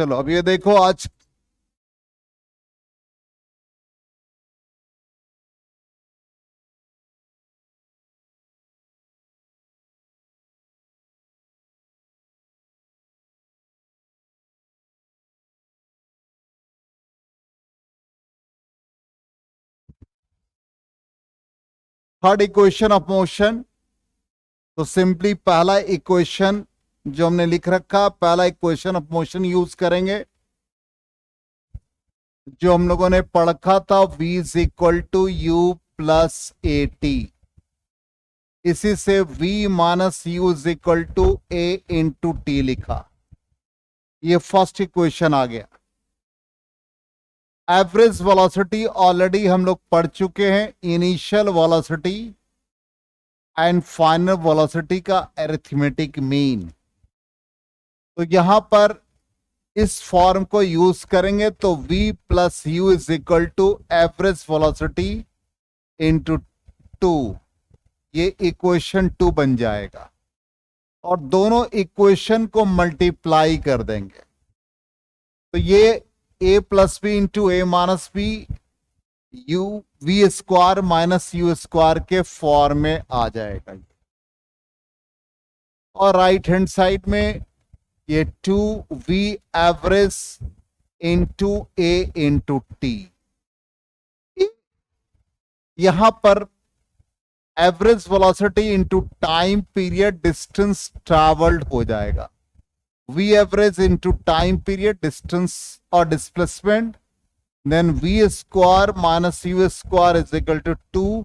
चलो अब ये देखो आज थर्ड इक्वेशन ऑफ मोशन। तो सिंपली पहला इक्वेशन जो हमने लिख रखा, पहला इक्वेशन ऑफ मोशन यूज करेंगे जो हम लोगों ने पढ़ा था, v is equal to you plus A t. इसी से v minus you is equal to a into t लिखा। ये फर्स्ट इक्वेशन आ गया। एवरेज वेलोसिटी ऑलरेडी हम लोग पढ़ चुके हैं, initial velocity and final velocity का अरिथमेटिक मीन। तो यहां पर इस फॉर्म को यूज करेंगे तो v plus u is equal to average velocity into 2, ये इक्वेशन 2 बन जाएगा। और दोनों इक्वेशन को मल्टीप्लाई कर देंगे तो ये a plus b into a minus b u v square minus you square के फॉर्म में आ जाएगा। और राइट हैंड साइड में ये 2v average into A into T. यहां पर average velocity into time period distance travelled हो जाएगा। v average into time period distance और displacement, then v square minus you square is equal to 2।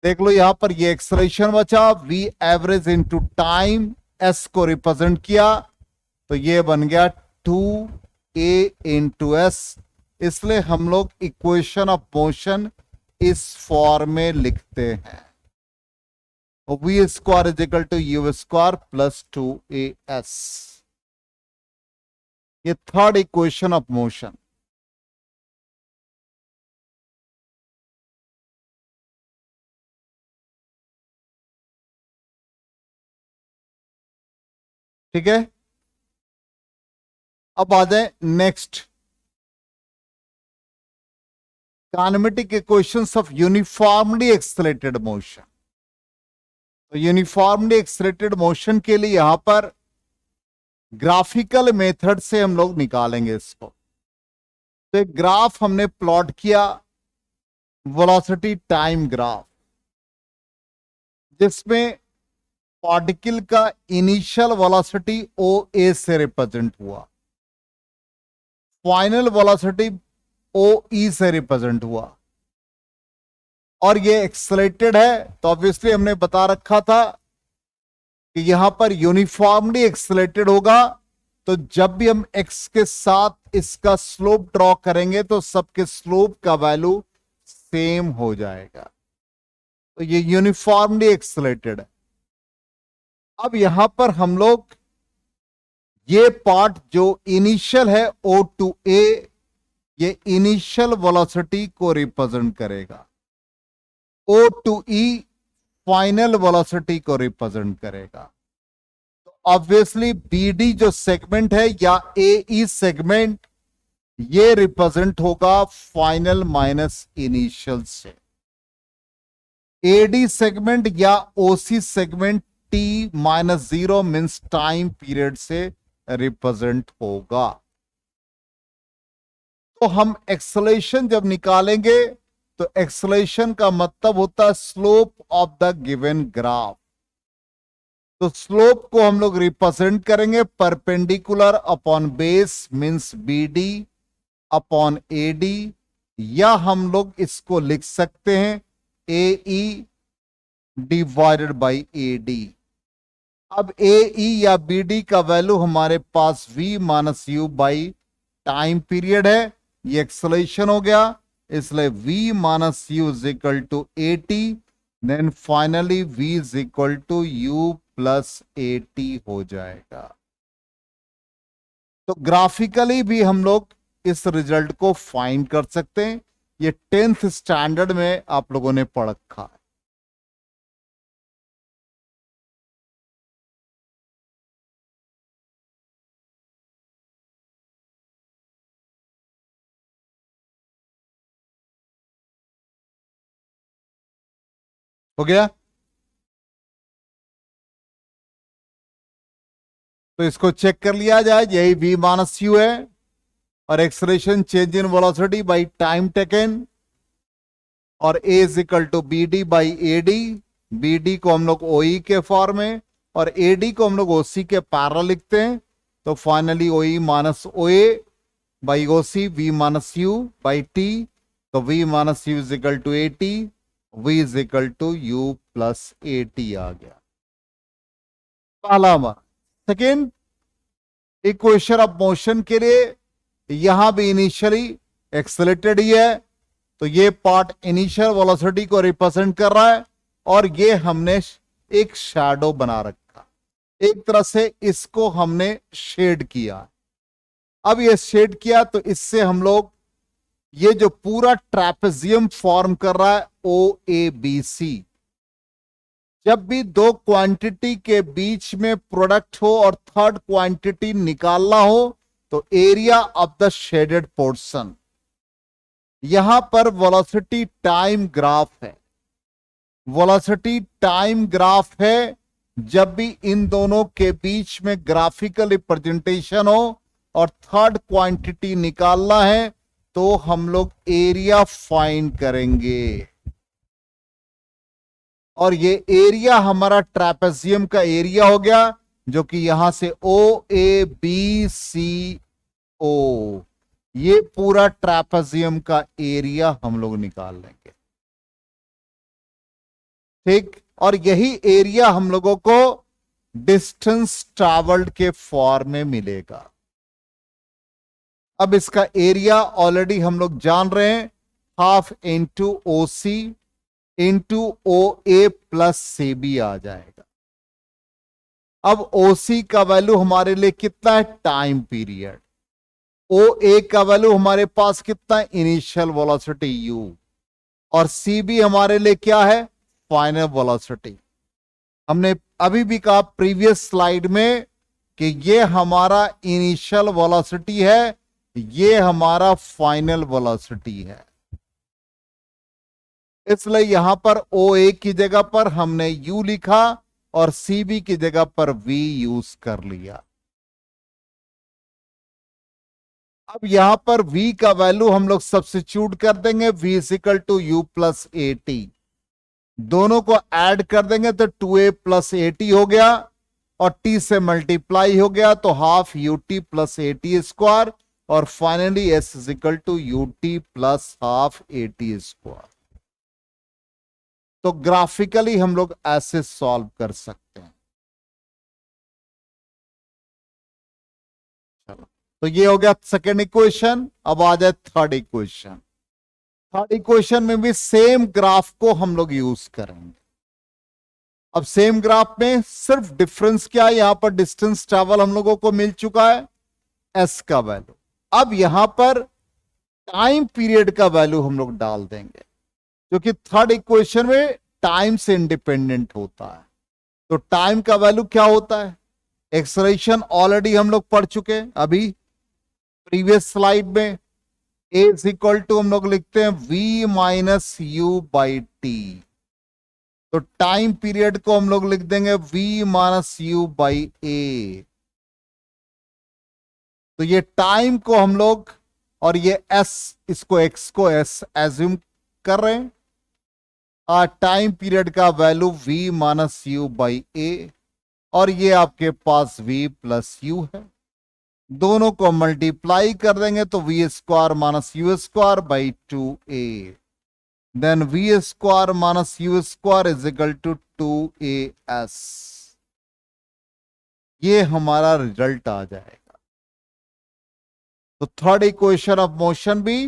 देख लो यहां पर ये एक्सेलरेशन बचा, v average into time, s को रिप्रेजेंट किया तो ये बन गया 2a इंटू एस। इसलिए हम लोग इक्वेशन ऑफ मोशन इस फॉर्म में लिखते हैं, v square is equal to u square plus 2as। ये थर्ड इक्वेशन ऑफ मोशन। ठीक है, अब आ जाए next, kinematic equations of uniformly accelerated motion. तो यूनिफॉर्मली एक्सेलरेटेड मोशन के लिए यहां पर ग्राफिकल मेथड से हम लोग निकालेंगे इसको। तो एक ग्राफ हमने प्लॉट किया, वेलोसिटी टाइम ग्राफ, जिसमें पार्टिकल का इनिशियल वेलोसिटी ओ ए से रिप्रेजेंट हुआ, फाइनल वेलोसिटी ओ ई से रिप्रेजेंट हुआ, और ये एक्सेलरेटेड है। तो ऑब्वियसली हमने बता रखा था कि यहां पर यूनिफॉर्मली एक्सेलरेटेड होगा। तो जब भी हम x के साथ इसका स्लोप ड्रॉ करेंगे तो सबके स्लोप का वैल्यू सेम हो जाएगा। तो ये यूनिफॉर्मली एक्सेलरेटेड है। अब यहां पर हम लोग ये पार्ट जो इनिशियल है O टू A, ये इनिशियल वेलोसिटी को रिप्रेजेंट करेगा, O to E final velocity को रिप्रेजेंट करेगा। तो ऑब्वियसली BD जो सेगमेंट है या AE सेगमेंट, ये रिप्रेजेंट होगा फाइनल माइनस इनिशियल से। AD सेगमेंट या OC segment T minus 0 means time period से रिप्रेजेंट होगा। तो हम एक्सेलरेशन जब निकालेंगे तो एक्सेलरेशन का मतलब होता है slope of the given graph. तो स्लोप को हम लोग रिप्रेजेंट करेंगे perpendicular upon base means BD upon AD, या हम लोग इसको लिख सकते हैं AE डिवाइडेड बाई AD। अब AE या BD का वैल्यू हमारे पास v minus you by time period है, ये एक्सेलरेशन हो गया, इसलिए v minus you is equal to AT, then finally v is equal to u plus AT हो जाएगा। तो ग्राफिकली भी हम लोग इस रिजल्ट को फाइंड कर सकते हैं। ये 10th स्टैंडर्ड में आप लोगों ने पढ़ रखा है। हो गया। तो इसको चेक कर लिया जाए, यही v माइनस यू है, और acceleration change in velocity by time taken, और a is equal to b d by a d. B d को हम लोग ओ ई के फॉर्म में और ए डी को हम लोग ओ सी के पैरेलल लिखते हैं, तो finally O E minus O A by O C V minus you by T, तो v minus you is equal to A T, V is equal to you plus A T आ गया पहला हमारा। Second equation of motion के लिए यहां भी initially accelerated ही है, तो ये पार्ट इनिशियल वेलोसिटी को रिप्रेजेंट कर रहा है, और ये हमने एक शैडो बना रखा, एक तरह से इसको हमने शेड किया। अब ये शेड किया तो इससे हम लोग ये जो पूरा ट्रैपेजियम फॉर्म कर रहा है ओ ए बी सी, जब भी दो क्वांटिटी के बीच में प्रोडक्ट हो और थर्ड क्वांटिटी निकालना हो, तो area of the shaded portion, यहां पर वेलोसिटी टाइम ग्राफ है, वेलोसिटी टाइम ग्राफ है। जब भी इन दोनों के बीच में ग्राफिकल रिप्रेजेंटेशन हो और थर्ड क्वांटिटी निकालना है, तो हम लोग एरिया फाइंड करेंगे, और ये एरिया हमारा ट्रैपेजियम का एरिया हो गया, जो कि यहां से ओ ए बी सी ओ, ये पूरा ट्रैपेजियम का एरिया हम लोग निकाल लेंगे, ठीक। और यही एरिया हम लोगों को डिस्टेंस ट्रैवल्ड के फॉर्म में मिलेगा। अब इसका एरिया ऑलरेडी हम लोग जान रहे हैं, हाफ इंटू ओ सी इंटू ओ ए प्लस सी बी आ जाएगा। अब ओ सी का वैल्यू हमारे लिए कितना है, टाइम पीरियड। ओ ए का वैल्यू हमारे पास कितना है, इनिशियल वेलोसिटी यू, और सी बी हमारे लिए क्या है, फाइनल वेलोसिटी। हमने अभी भी कहा प्रीवियस स्लाइड में कि ये हमारा इनिशियल वेलोसिटी है, ये हमारा फाइनल वेलोसिटी है, इसलिए यहां पर ओ ए की जगह पर हमने यू लिखा और सी बी की जगह पर वी यूज कर लिया। अब यहां पर v का वैल्यू हम लोग सब्स्टिट्यूट कर देंगे, v is equal to you plus A t, दोनों को ऐड कर देंगे तो 2a प्लस ए टी हो गया, और t से मल्टीप्लाई हो गया तो half U T plus A T square, और finally s is equal to U T plus half A T square. तो ग्राफिकली हम लोग ऐसे सॉल्व कर सकते हैं। चलो, तो ये हो गया सेकेंड इक्वेशन। अब आ जाए थर्ड इक्वेशन। थर्ड इक्वेशन में भी सेम ग्राफ को हम लोग यूज करेंगे। अब सेम ग्राफ में सिर्फ डिफरेंस क्या है, यहां पर डिस्टेंस ट्रैवल हम लोगों को मिल चुका है, एस का वैल्यू। अब यहां पर टाइम पीरियड का वैल्यू हम लोग डाल देंगे, क्योंकि थर्ड इक्वेशन में टाइम से इंडिपेंडेंट होता है। तो टाइम का वैल्यू क्या होता है, एक्सलेशन ऑलरेडी हम लोग पढ़ चुके हैं अभी प्रीवियस स्लाइड में। ए इज इक्वल टू हम लोग लिखते हैं v minus you by T, तो टाइम पीरियड को हम लोग लिख देंगे v माइनस यू बाई ए। तो ये टाइम को हम लोग, और ये s, इसको x को s एज्यूम कर रहे हैं, टाइम पीरियड का value v minus you by A, और ये आपके पास v प्लस यू है, दोनों को मल्टीप्लाई कर देंगे तो v square minus you square by 2a, then v square minus you square is equal to 2as। ये हमारा रिजल्ट आ जाएगा। तो थर्ड इक्वेशन ऑफ मोशन भी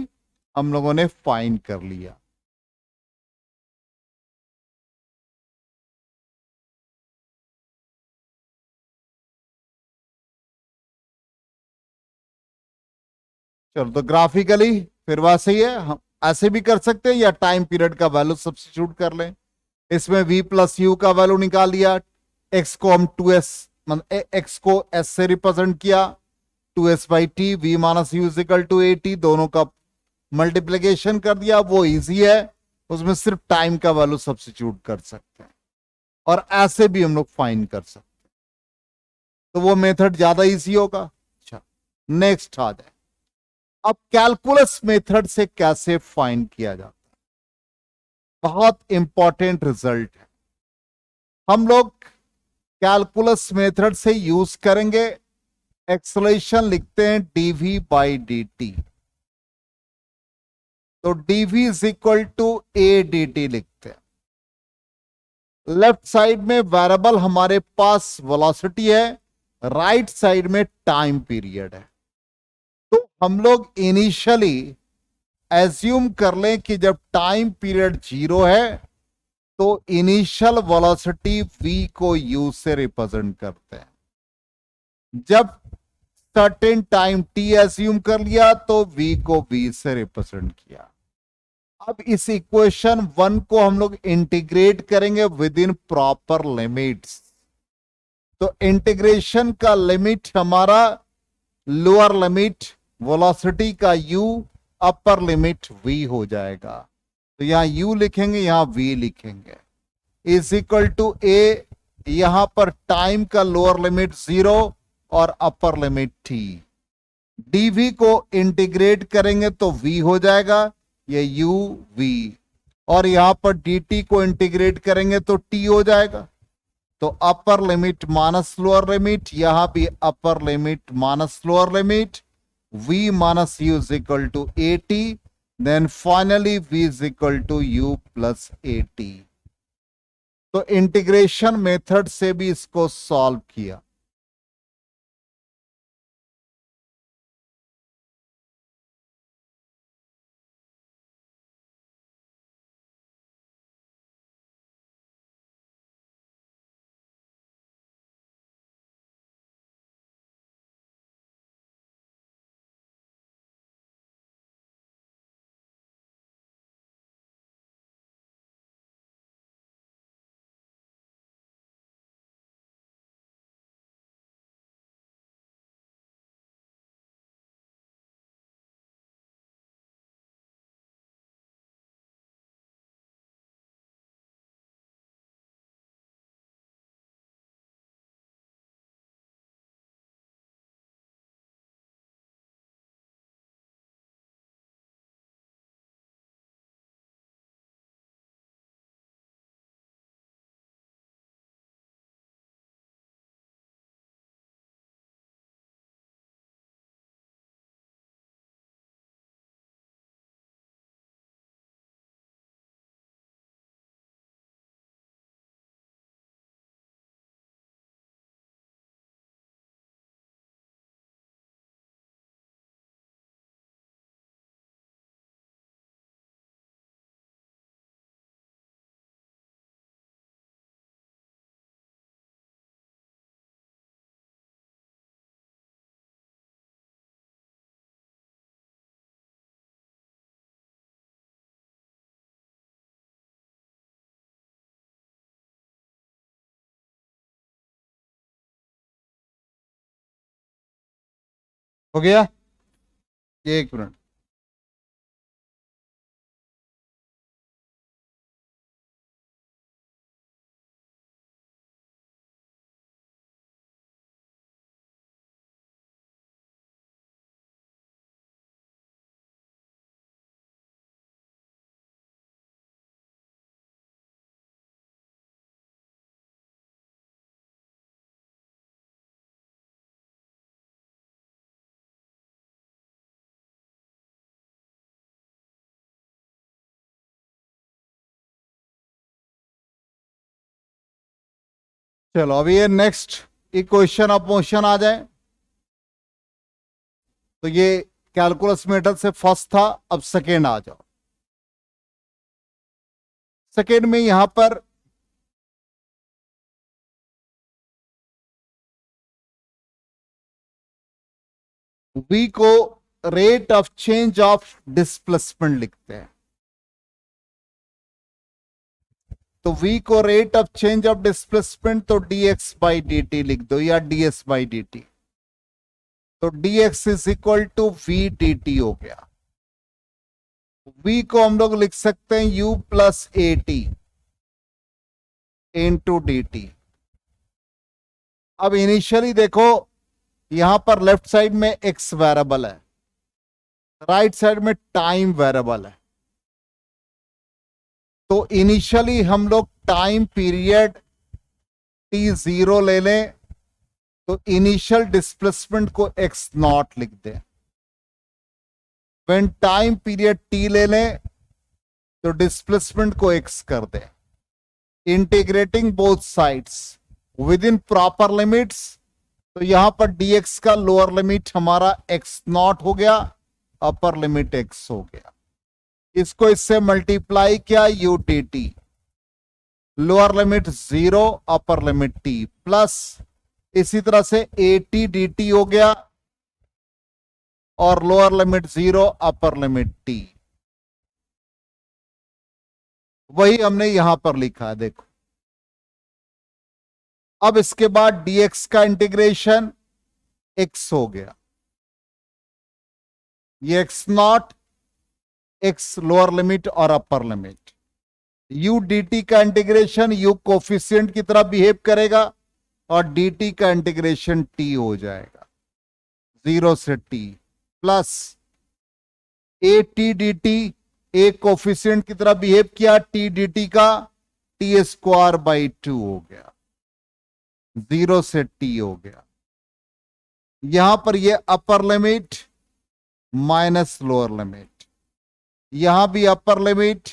हम लोगों ने फाइंड कर लिया। चलो, तो ग्राफिकली फिर वैसे ही है, हम ऐसे भी कर सकते हैं या टाइम पीरियड का वैल्यू सब्स्टिट्यूट कर लें। इसमें v प्लस यू का वैल्यू निकाल लिया, x को हम 2s, मतलब x को s से रिप्रेजेंट किया, 2s by t, v minus you is equal to A t, दोनों का मल्टीप्लीकेशन कर दिया, वो इजी है। उसमें सिर्फ टाइम का वैल्यू सब्स्टिट्यूट कर सकते हैं, और ऐसे भी हम लोग फाइंड कर सकते हैं, तो वो मेथड ज्यादा इजी होगा। अच्छा, नेक्स्ट आ जाए। अब कैलकुलस मेथड से कैसे फाइंड किया जाता है, बहुत इंपॉर्टेंट रिजल्ट है। हम लोग कैलकुलस मेथड से यूज करेंगे, एक्सेलरेशन लिखते हैं डीवी बाई डी टी, तो d v is equal to a d t लिखते हैं। लेफ्ट साइड में वेरिएबल हमारे पास वेलोसिटी है, राइट साइड में टाइम पीरियड है। तो हम लोग इनिशियली एज्यूम कर लें कि जब टाइम पीरियड 0 है तो इनिशियल वेलोसिटी v को u से रिप्रेजेंट करते हैं। जब सर्टेन टाइम t एज्यूम कर लिया तो v को v से रिप्रेजेंट किया। अब इस इक्वेशन 1 को हम लोग इंटीग्रेट करेंगे विद इन प्रॉपर लिमिट्स। तो इंटीग्रेशन का लिमिट हमारा लोअर लिमिट वेलोसिटी का u, अपर लिमिट v हो जाएगा। तो यहां u लिखेंगे, यहां v लिखेंगे, इज इक्वल टू a, यहां पर टाइम का लोअर लिमिट 0 और अपर लिमिट t। dv को इंटीग्रेट करेंगे तो v हो जाएगा, ये u v, और यहां पर dt को इंटीग्रेट करेंगे तो t हो जाएगा। तो upper limit minus lower limit, यहां भी upper limit minus lower limit, v minus u is equal to at, then finally v is equal to u plus at। तो इंटीग्रेशन मेथड से भी इसको सॉल्व किया। हो गया, एक मिनट। चलो अभी ये नेक्स्ट इक्वेशन ऑफ मोशन आ जाए। तो ये कैलकुलस मेथड से फर्स्ट था, अब सेकेंड आ जाओ। सेकेंड में यहां पर v को rate of change of displacement लिखते हैं। तो v को rate of change of displacement तो dx बाई डी टी लिख दो, या ds बाई डी टी। तो dx is equal to v dt हो गया। v को हम लोग लिख सकते हैं u plus A T into D T. अब इनिशियली देखो यहां पर लेफ्ट साइड में x वेरिएबल है, राइट साइड में टाइम वेरिएबल है। तो इनिशियली हम लोग टाइम पीरियड t0 ले लें, तो इनिशियल डिस्प्लेसमेंट को x नॉट लिख दें। व्हेन टाइम पीरियड t ले लें तो डिस्प्लेसमेंट को x कर दें। Integrating both sides with in proper limits, तो यहां पर dx का लोअर लिमिट हमारा x नॉट हो गया, अपर लिमिट x हो गया। इसको इससे मल्टीप्लाई किया u dt, lower limit 0 upper limit t, plus इसी तरह से ए टी डी टी हो गया और lower limit 0 upper limit t। वही हमने यहां पर लिखा है, देखो। अब इसके बाद dx का इंटीग्रेशन x हो गया, ये x not, x lower limit और अपर लिमिट। u dt का इंटीग्रेशन u कोफिशिएंट की तरह बिहेव करेगा और dt का इंटीग्रेशन t हो जाएगा 0 से t, plus A T D T, A coefficient की तरह बिहेव किया, टी डी टी का टी स्क्वायर बाई 2 हो गया, 0 से t हो गया। यहां पर ये upper limit minus lower limit, यहां भी upper limit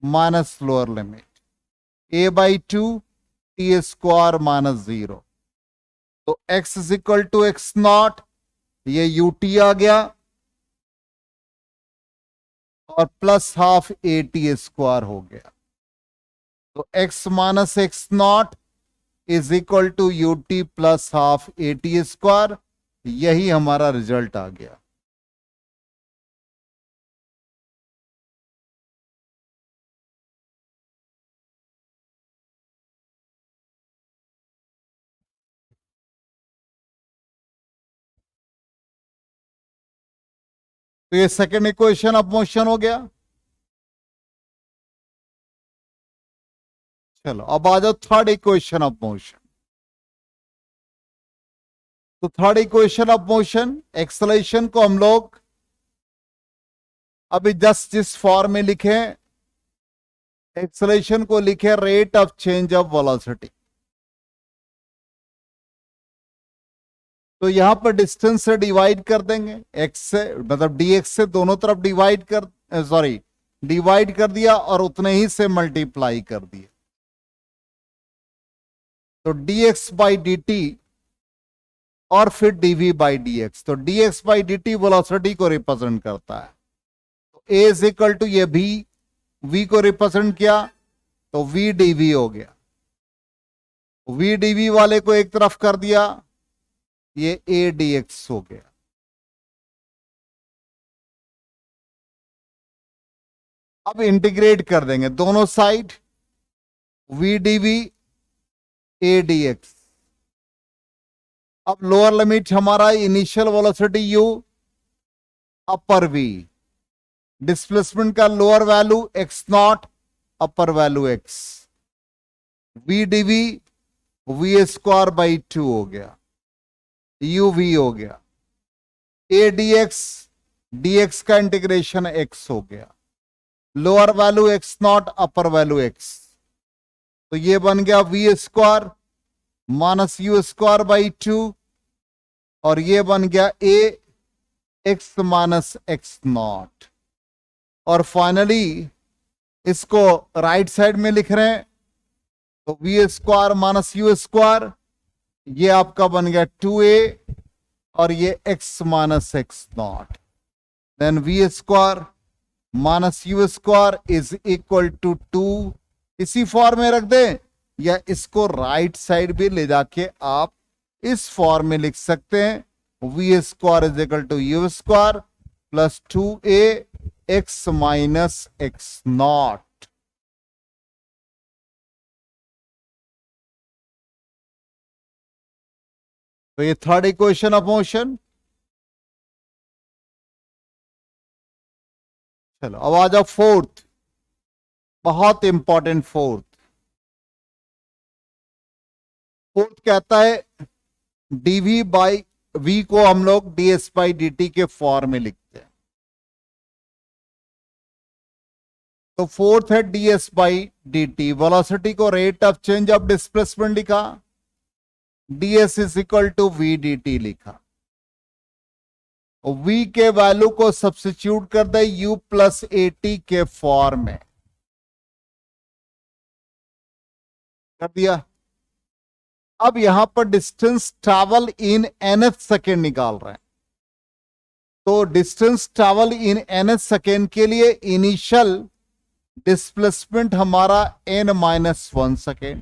minus lower limit, a by 2 t square minus 0। तो x is equal to x not, ये यू टी आ गया, और plus half A T square हो गया। तो x minus x not is equal to U T plus half A T square, यही हमारा रिजल्ट आ गया। तो ये सेकेंड इक्वेशन ऑफ मोशन हो गया। चलो अब आ जाओ थर्ड इक्वेशन ऑफ मोशन। तो third equation of motion, acceleration को हम लोग अभी जस्ट जिस फॉर्म में लिखे, एक्सेलरेशन को लिखे rate of change of velocity. तो यहां पर डिस्टेंस से डिवाइड कर देंगे, x से, मतलब dx से दोनों तरफ डिवाइड कर, सॉरी डिवाइड कर दिया और उतने ही से मल्टीप्लाई कर दिया। तो dx बाई डी टी और फिर dv बाई dx। तो dx by D T velocity को रिप्रेजेंट करता है। तो a इज इक्वल टू ये v को रिप्रेजेंट किया, तो v dv हो गया। v dv वाले को एक तरफ कर दिया, ये a dx हो गया। अब इंटीग्रेट कर देंगे दोनों side, v dv a dx। अब लोअर लिमिट हमारा इनिशियल वेलोसिटी u, अपर v, डिस्प्लेसमेंट का lower value x not, upper value x, v dv v square by 2 हो गया, uv हो गया, a dx, dx का इंटीग्रेशन x हो गया, lower value x not, upper value x। तो ये बन गया v square minus you square by 2, और ये बन गया a x minus x not. और फाइनली इसको राइट साइड में लिख रहे हैं, तो v square minus you square, ये आपका बन गया 2a, और ये x minus x not. Then v square minus you square is equal to 2। इसी फॉर्म में रख दें, या इसको राइट साइड भी ले जाके आप इस फॉर्म में लिख सकते हैं, v square is equal to u square plus 2a x minus x not. तो ये थर्ड इक्वेशन ऑफ मोशन। चलो अब आ जाओ फोर्थ, बहुत इंपॉर्टेंट फोर्थ। फोर्थ कहता है डीवी बाई वी को हम लोग डीएस बाई डी टी के फॉर्म में लिखते हैं। तो फोर्थ है D S by D T, velocity को rate of change of displacement लिखा, D S is equal to V D T लिखा। v के वैल्यू को सब्स्टिट्यूट कर दे u प्लस ए टी के फॉर्म में, कर दिया। अब यहां पर distance travel in nth second निकाल रहे हैं। तो distance travel in nth second के लिए इनिशियल डिस्प्लेसमेंट हमारा n-1 second,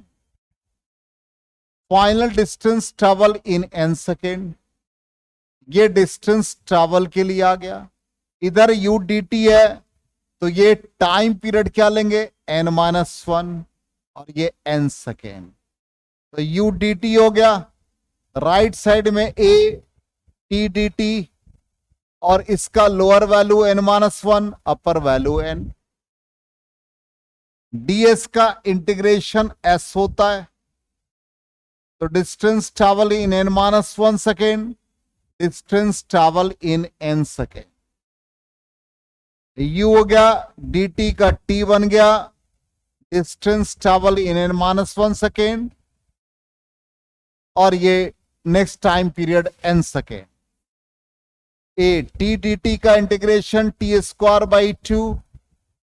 final distance travel in n second, ये डिस्टेंस ट्रैवल के लिए आ गया। इधर यू डी टी है तो ये टाइम पीरियड क्या लेंगे n-1 और ये n सेकेंड, तो यू डी टी हो गया। राइट साइड में ए टी डी टी और इसका लोअर वैल्यू n-1, अपर वैल्यू n। ds का इंटीग्रेशन s होता है, तो distance travel in n-1 second, distance travel in n second. u हो गया, dt का t बन गया, distance travel in n-1 second, और ये next time period n second. A T D T का इंटीग्रेशन टी स्क्वायर बाई 2,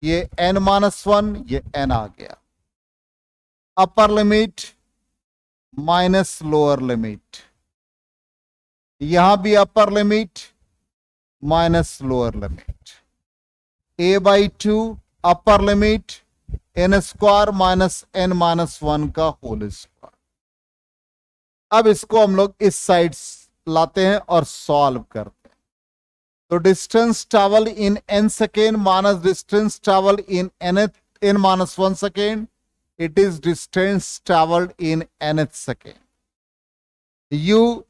ये n-1, ये n आ गया। अपर लिमिट माइनस लोअर लिमिट, यहां भी upper limit minus lower limit, a by 2 upper limit n square minus n-1 का whole square. अब इसको हम लोग इस साइड लाते हैं और सॉल्व करते हैं। तो distance travel in n second minus distance travel in n-1 second, it is distance travelled in nth second. u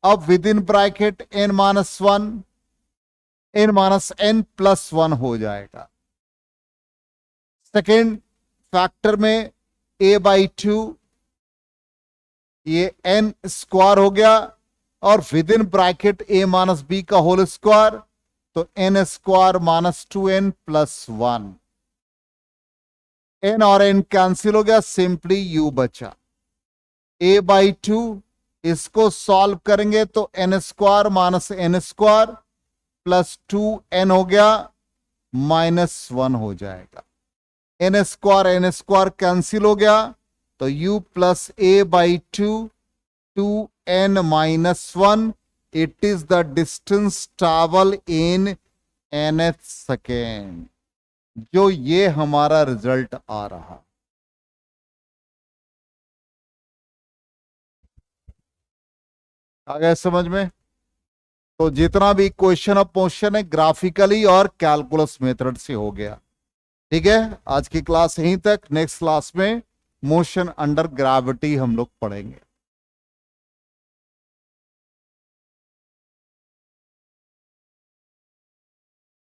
अब within bracket n-1 n plus 1 हो जाएगा। सेकेंड फैक्टर में a बाई 2, ये n स्क्वायर हो गया, और within bracket a minus b का whole square, तो n square minus 2n plus 1। n और n कैंसिल हो गया, सिंपली u बचा। a बाई 2 इसको सॉल्व करेंगे तो n square minus n square plus 2n हो गया, माइनस 1 हो जाएगा। n स्क्वायर कैंसिल हो गया, तो u plus a by 2 2n minus 1, it is the distance travel in nth second, जो ये हमारा रिजल्ट आ रहा। आ गया समझ में? तो जितना भी क्वेश्चन ऑफ मोशन है ग्राफिकली और कैलकुलस मेथड से हो गया। ठीक है, आज की क्लास यहीं तक। नेक्स्ट क्लास में मोशन अंडर ग्रेविटी हम लोग पढ़ेंगे।